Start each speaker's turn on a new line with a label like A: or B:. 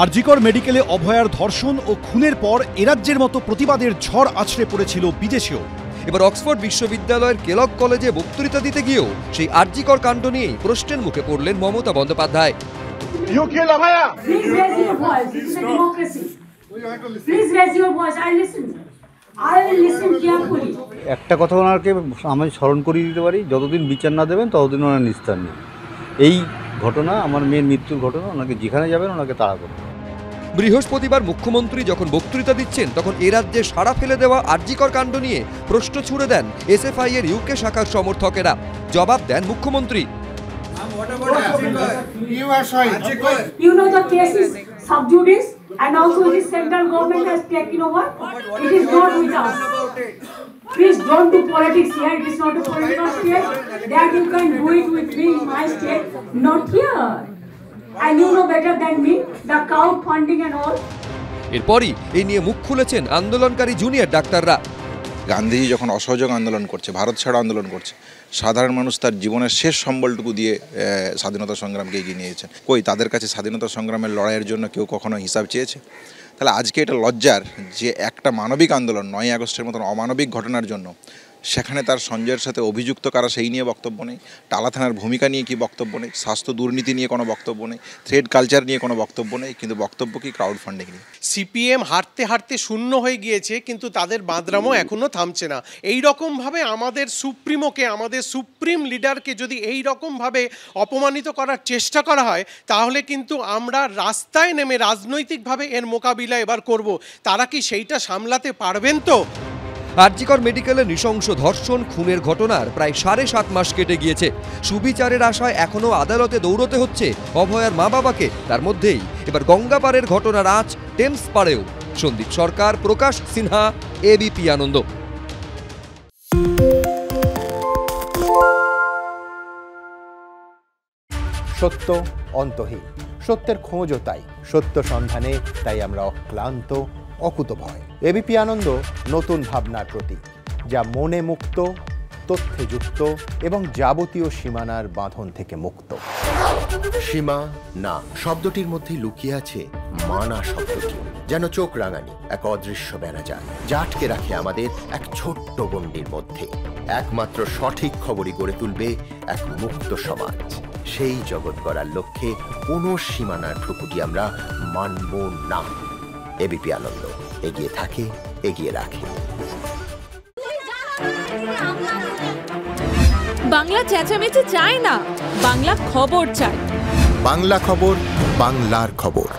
A: আরজিকর মেডিকেলে অভয়ার ধর্ষণ ও খুনের পর এরাজ্যের মতো প্রতিবাদের ঝড় আছড়ে পড়েছিল বিদেশেও।
B: এবার অক্সফোর্ড বিশ্ববিদ্যালয়ের কেলগ কলেজে বক্তৃতা দিতে গিয়েও সেই আরজিকর কাণ্ড নিয়েই প্রশ্নের মুখে পড়লেন মমতা বন্দ্যোপাধ্যায়।
C: একটা কথা ওনাকে আমি স্মরণ করিয়ে দিতে পারি, যতদিন বিচার না দেবেন ততদিন ওনার নিস্তার নেই। এই ঘটনা, আমার মেয়ের মৃত্যুর ঘটনা, ওনাকে যেখানে যাবেন ওনাকে তাড়া করবে।
B: বৃহস্পতিবার মুখ্যমন্ত্রী যখন বক্তৃতা দিচ্ছেন তখন এ রাজ্যে সাড়া ফেলে দেওয়া আরজিকর কাণ্ড নিয়ে প্রশ্ন ছুড়ে দেন এসএফআই এর ইউকে শাখার সমর্থকেরা। জবাব দেন মুখ্যমন্ত্রী।
D: Please don't do politics here. It is not a political state. That you can do it with me in my state, not here. And you know better than me the crowdfunding and all.
B: এরপরই এই নিয়ে মুখ খুলেছেন আন্দোলনকারী junior ডাক্তাররা।
E: গান্ধীজি যখন অসহযোগ আন্দোলন করছে, ভারত ছাড়ো আন্দোলন করছে, সাধারণ মানুষ তার জীবনের শেষ সম্বলটুকু দিয়ে স্বাধীনতা সংগ্রামকে এগিয়ে নিয়েছেন। কই তাদের কাছে স্বাধীনতা সংগ্রামের লড়াইয়ের জন্য কেউ কখনো হিসাব চেয়েছে? তাহলে আজকে এটা লজ্জার যে একটা মানবিক আন্দোলন 9ই আগস্টের মতন অমানবিক ঘটনার জন্য সেখানে তার সঞ্জয়ের সাথে অভিযুক্ত কারা সেই নিয়ে বক্তব্য নেই, টালা থানার ভূমিকা নিয়ে কি বক্তব্য নেই, স্বাস্থ্য দুর্নীতি নিয়ে কোনো বক্তব্য নেই, থ্রেড কালচার নিয়ে কোনো বক্তব্য নেই, কিন্তু বক্তব্য কি ক্রাউড ফান্ডিং নিয়ে।
F: সিপিএম হাঁটতে হাঁটতে শূন্য হয়ে গিয়েছে, কিন্তু তাদের বাঁদরামও এখনও থামছে না। এই রকমভাবে আমাদের সুপ্রিমোকে, আমাদের সুপ্রিম লিডারকে যদি এই রকমভাবে অপমানিত করার চেষ্টা করা হয় তাহলে কিন্তু আমরা রাস্তায় নেমে রাজনৈতিকভাবে এর মোকাবিলা এবার করব। তারা কি সেইটা সামলাতে পারবেন? তো
B: আরজিকর মেডিকেলে নৃশংস ধর্ষণ খুনের ঘটনার প্রায় 7.5 মাস কেটে গিয়েছে। সুবিচারের আশায় এখনও আদালতে দৌড়তে হচ্ছে অভয়ার মা বাবাকে। তার মধ্যেই এবার গঙ্গাপাড়ের ঘটনার আঁচ টেমস পাড়েও। সন্দীপ সরকার, প্রকাশ সিনহা, এবিপি আনন্দ।
G: সত্য অন্তহীন, সত্যের খোঁজও তাই, সত্য সন্ধানে তাই আমরা অক্লান্ত, অকুতভয়। এবিপি আনন্দ নতুন ভাবনার প্রতীক, যা মনে মুক্ত, তথ্যে যুক্ত এবং যাবতীয় সীমানার বাঁধন থেকে মুক্ত।
H: সীমা না শব্দটির মধ্যে লুকিয়ে আছে মানা শব্দটি, যেন চোখ রাঙানি এক অদৃশ্য বেড়াজাল, যা আটকে রাখে আমাদের এক ছোট্ট গণ্ডির মধ্যে। একমাত্র সঠিক খবরই গড়ে তুলবে এক মুক্ত সমাজ। সেই জগৎ গড়ার লক্ষ্যে কোনো সীমানার ঠুকুটি আমরা মানব না। এবিপি আনন্দ এগিয়ে থাকে, এগিয়ে রাখে।
I: বাংলা চেঁচামেচি চায় না, বাংলা খবর চায়।
H: বাংলা খবর, বাংলার খবর।